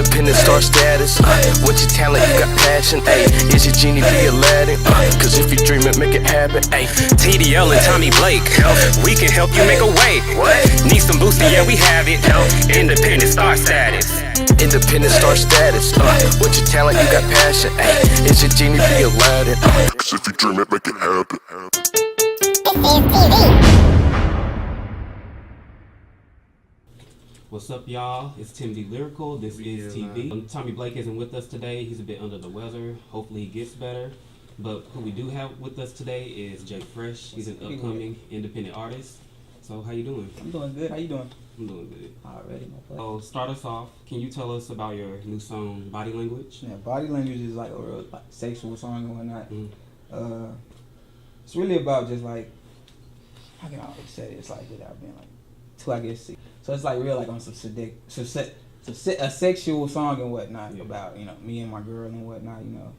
Independent star status. What's your talent? You got passion. Ay, is your genie be Aladdin? Cause if you dream it, make it happen. Ay. TDL and Tommy Blake, we can help you make a way. Need some boosting? Yeah, we have it. Independent star status. Independent star status. What's your talent? You got passion. Ay, is your genie be Aladdin? Cause if you dream it, make it happen. What's up, y'all? It's Tim D Lyrical. This is TV. Tommy Blake isn't with us today. He's a bit under the weather. Hopefully he gets better. But who we do have with us today is Jay Fresh. He's an upcoming independent artist. So how you doing? I'm doing good. How you doing? I'm doing good. Already, my pleasure. So start us off. Can you tell us about your new song, Body Language? Yeah, Body Language is like a real sexual song and whatnot. It's really about just like, how can I always say it? It's like without being like too, I guess. So it's like real like on some a sexual song and whatnot about, you know, me and my girl and whatnot, you know.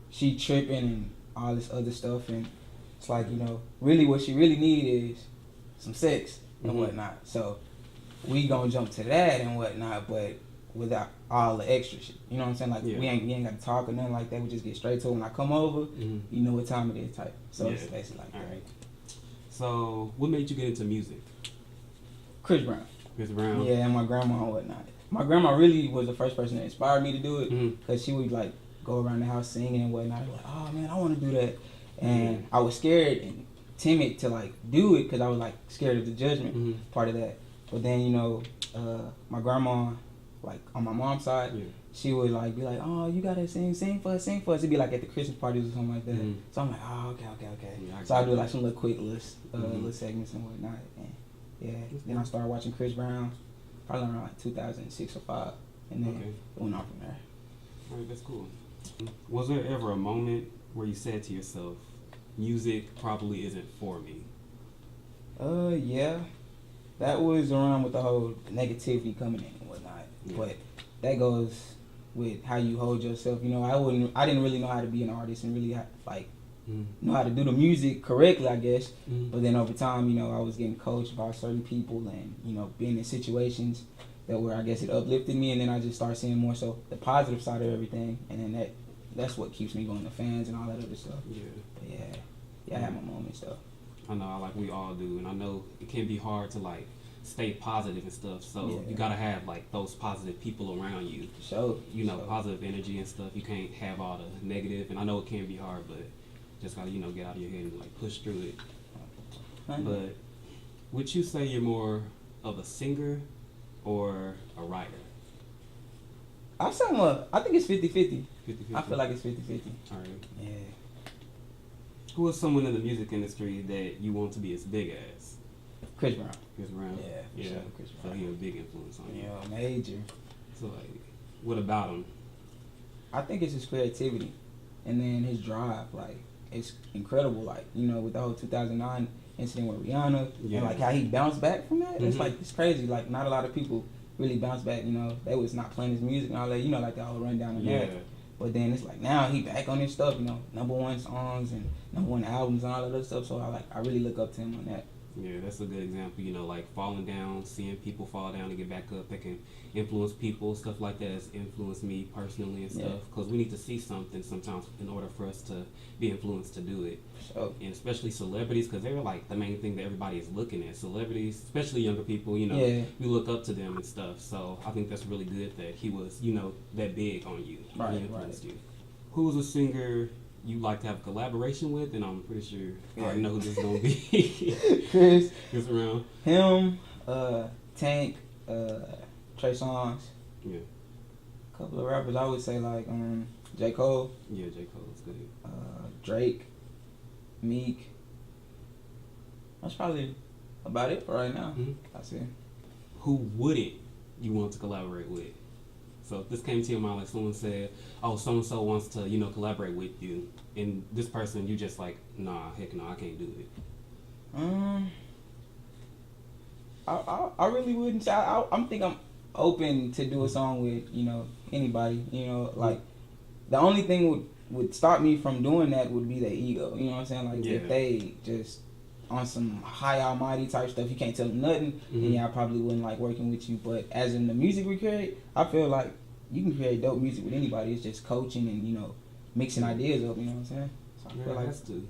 She tripping and all this other stuff, and it's like, you know, really what she really need is some sex and whatnot. So we gonna jump to that and whatnot, but without all the extra shit. You know what I'm saying? Like we ain't got to talk or nothing like that. We just get straight to it. When I come over, you know what time it is type. So it's basically like that. Right. So what made you get into music? Chris Brown. Chris Brown? Yeah, and my grandma and whatnot. My grandma really was the first person that inspired me to do it, because she would like go around the house singing and whatnot. Like, oh man, I want to do that. And I was scared and timid to like do it because I was like scared of the judgment part of that. But then, you know, my grandma, like on my mom's side, she would like be like, oh, you gotta sing for us. It'd be like at the Christmas parties or something like that. So I'm like, oh, okay. Yeah, so I do like some little quick little segments and whatnot. And then I started watching Chris Brown, probably around like 2006 or 5, and then it went on from there. All right, that's cool. Was there ever a moment where you said to yourself, music probably isn't for me? Yeah. That was around with the whole negativity coming in and whatnot. But that goes with how you hold yourself. You know, I didn't really know how to be an artist and really know how to do the music correctly, I guess. But then over time, you know, I was getting coached by certain people and, you know, being in situations that where I guess it uplifted me, and then I just started seeing more so the positive side of everything, and then that's what keeps me going, the fans and all that other stuff. But I have my moments though. I know, like we all do, and I know it can be hard to like stay positive and stuff. So you gotta have like those positive people around you. You know, positive energy and stuff. You can't have all the negative, and I know it can be hard, but just gotta, you know, get out of your head and like push through it. But would you say you're more of a singer or a writer? I think it's 50-50. 50-50? I feel like it's 50-50. All right. Yeah. Who is someone in the music industry that you want to be as big as? Chris Brown. Chris Brown? Yeah, sure, Chris Brown. So he's a big influence on you. Yeah, major. So like, what about him? I think it's his creativity, and then his drive. Like, it's incredible. Like, you know, with the whole 2009 incident with Rihanna, and like how he bounced back from that. It's like, it's crazy. Like, not a lot of people really bounce back. You know, they was not playing his music and all that. You know, like the whole rundown and that. But then it's like now he back on his stuff. You know, #1 songs and #1 albums and all that other stuff. So I really look up to him on that. Yeah, that's a good example. You know, like falling down, seeing people fall down and get back up. That can influence people. Stuff like that has influenced me personally and stuff. Because we need to see something sometimes in order for us to be influenced to do it. And especially celebrities, because they're like the main thing that everybody is looking at. Celebrities, especially younger people, you know, we look up to them and stuff. So I think that's really good that he was, you know, that big on you. He influenced you. Who's a singer you like to have a collaboration with? And I'm pretty sure I already know who this is gonna be. Chris Brown. Him, Tank, Trey Songz. Yeah. A couple of rappers I would say like J. Cole. Yeah, J. Cole's good. Drake, Meek. That's probably about it for right now. That's it. Who wouldn't you want to collaborate with? So if this came to your mind, like someone said, oh, so-and-so wants to, you know, collaborate with you, and this person, you just like, nah, heck no, I can't do it. I really wouldn't say. I think I'm open to do a song with, you know, anybody. You know, like the only thing would stop me from doing that would be their ego. You know what I'm saying? Like if they just on some high almighty type stuff, you can't tell them nothing, then I probably wouldn't like working with you. But as in the music we create, I feel like you can create dope music with anybody. It's just coaching and, you know, mixing ideas up, you know what I'm saying? So I feel like that's too.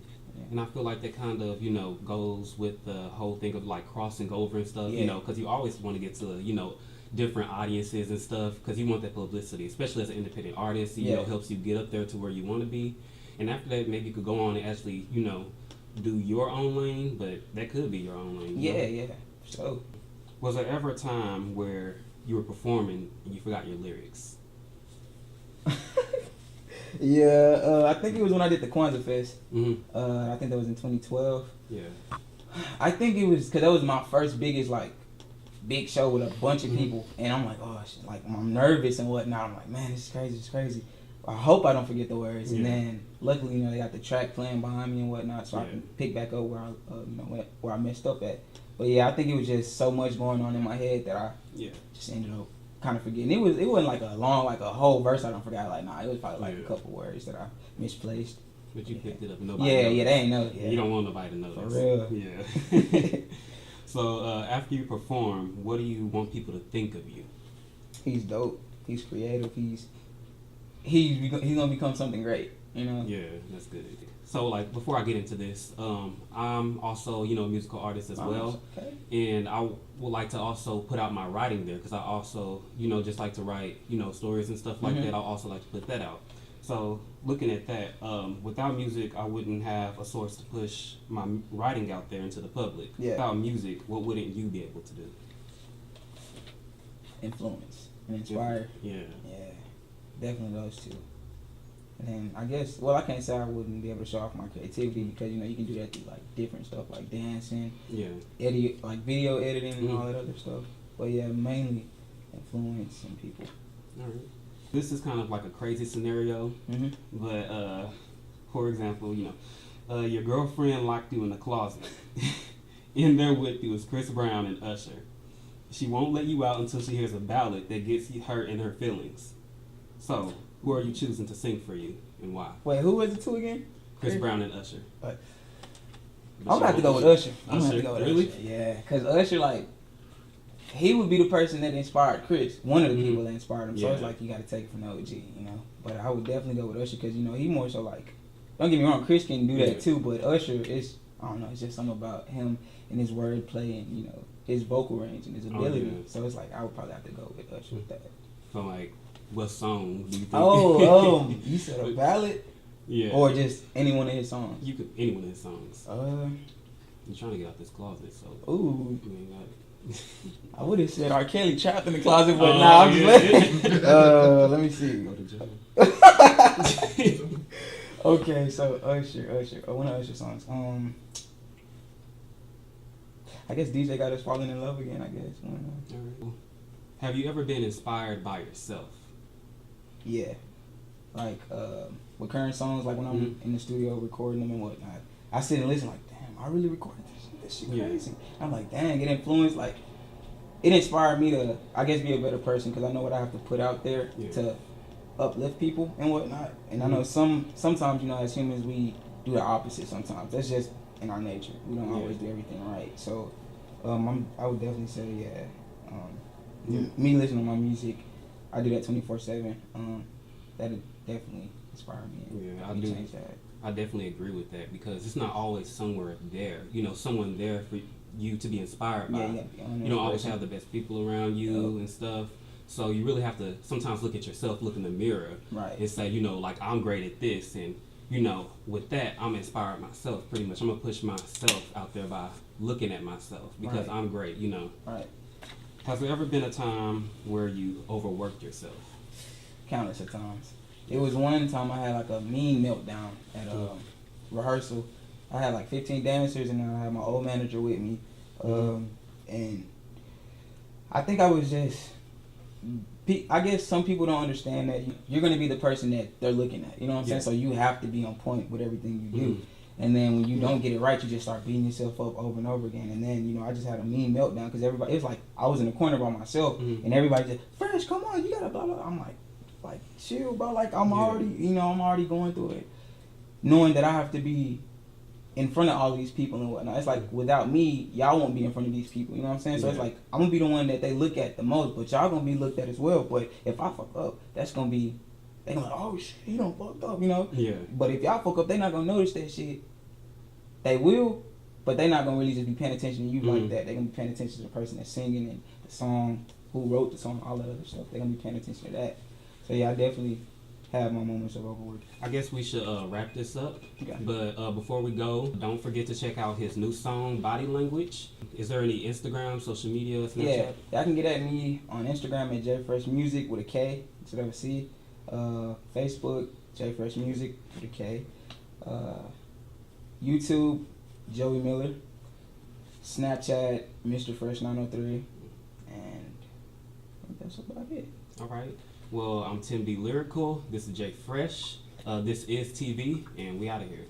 And I feel like that kind of, you know, goes with the whole thing of like crossing over and stuff, you know, because you always want to get to, you know, different audiences and stuff because you want that publicity, especially as an independent artist. You know, helps you get up there to where you want to be. And after that, maybe you could go on and actually, you know, do your own lane, but that could be your own lane. Yeah. So, was there ever a time where you were performing and you forgot your lyrics? Yeah, I think it was when I did the Kwanzaa Fest. Mm-hmm. I think that was in 2012. Yeah. I think it was because that was my first biggest like big show with a bunch of people, and I'm like, oh shit, like I'm nervous and whatnot. I'm like, man, this is crazy. I hope I don't forget the words. And then luckily, you know, they got the track playing behind me and whatnot, so I can pick back up where I, you know, where I messed up at. But yeah, I think it was just so much going on in my head that I just ended up kind of forgetting. It wasn't like a long, like a whole verse I don't forget. Like, nah, it was probably like a couple words that I misplaced. But you picked it up and nobody Yeah, knows. they ain't know. Yeah. You don't want nobody to know For this. real. Yeah. So after you perform, what do you want people to think of you? He's dope. He's creative. He's gonna become something great. You know. Yeah, that's good. So like before I get into this, I'm also, you know, a musical artist as well, and I would like to also put out my writing there because I also, you know, just like to write, you know, stories and stuff like that. I also like to put that out. So looking at that, without music, I wouldn't have a source to push my writing out there into the public. Yeah. Without music, what wouldn't you be able to do? Influence and inspire. Yeah. Yeah, definitely those two. And then I guess, well, I can't say I wouldn't be able to show off my creativity because, you know, you can do that through like different stuff like dancing, like video editing and all that other stuff. But yeah, mainly influence and people. All right. This is kind of like a crazy scenario, but for example, you know, your girlfriend locked you in the closet. In there with you is Chris Brown and Usher. She won't let you out until she hears a ballad that gets her in her feelings. So, who are you choosing to sing for you and why? Wait, who was the two again? Chris Brown and Usher. I'm gonna have to go with Usher. Really? Usher. Yeah, because Usher, like, he would be the person that inspired Chris. One of the people that inspired him. So it's like you got to take it from the OG, you know. But I would definitely go with Usher because, you know, he more so like, don't get me wrong, Chris can do that too, but Usher is, I don't know, it's just something about him and his wordplay and, you know, his vocal range and his ability. So it's like I would probably have to go with Usher with that. So like, what song do you think? You said a ballad? Yeah. Or just any one of his songs? You could, any one of his songs. You're trying to get out this closet, so. Ooh. You ain't got it. I would have said R. Kelly trapped in the closet, but nah, I'm just playing. Let me see. Go to jail. Okay, so Usher. One of Usher's songs. I guess DJ got us falling in love again. I guess. Right. Have you ever been inspired by yourself? Yeah, like with current songs, like when I'm in the studio recording them and whatnot, I sit and listen. Like, damn, I really recorded this shit crazy. I'm like, dang, it influenced. Like, it inspired me to, I guess, be a better person because I know what I have to put out there to uplift people and whatnot. And I know sometimes, you know, as humans, we do the opposite. Sometimes that's just in our nature. We don't always do everything right. So, I would definitely say, me listening to my music, I do that 24/7. That definitely inspired me. Yeah, I do. Change that. I definitely agree with that because it's not always somewhere there. You know, someone there for you to be inspired by. You don't always have the best people around you and stuff. So you really have to sometimes look at yourself, look in the mirror, and say, you know, like, I'm great at this, and you know, with that, I'm inspired myself. Pretty much, I'm gonna push myself out there by looking at myself because I'm great. You know. Right. Has there ever been a time where you overworked yourself? Countless of times. It was one time I had like a mean meltdown at rehearsal. I had like 15 dancers and I had my old manager with me. And I think I was just, I guess some people don't understand that you're going to be the person that they're looking at. You know what I'm saying? So you have to be on point with everything you do. And then when you don't get it right, you just start beating yourself up over and over again. And then, you know, I just had a mean meltdown because everybody, it was like I was in the corner by myself and everybody just, Fresh, come on, you got to blah, blah. I'm like, chill, bro. Like, I'm already, you know, I'm already going through it. Knowing that I have to be in front of all of these people and whatnot. It's like without me, y'all won't be in front of these people. You know what I'm saying? So it's like I'm gonna be the one that they look at the most, but y'all gonna be looked at as well. But if I fuck up, that's gonna be they gonna be like, oh shit, he done fucked up, you know? Yeah. But if y'all fuck up, they not gonna notice that shit. They will, but they not gonna really just be paying attention to you like that. They gonna be paying attention to the person that's singing and the song, who wrote the song, all that other stuff. They gonna be paying attention to that. So yeah, I definitely have my moments of overwork. I guess we should wrap this up. Okay. But before we go, don't forget to check out his new song, Body Language. Is there any Instagram, social media, Snapchat? Yeah, y'all can get at me on Instagram at JFreshMusic with a K instead of a C. Facebook, JFreshMusic with a K. YouTube, Joey Miller. Snapchat, Mr. Fresh 903. And I think that's about it. All right. Well, I'm Tim B. Lyrical. This is Jay Fresh. This is TV, and we out of here.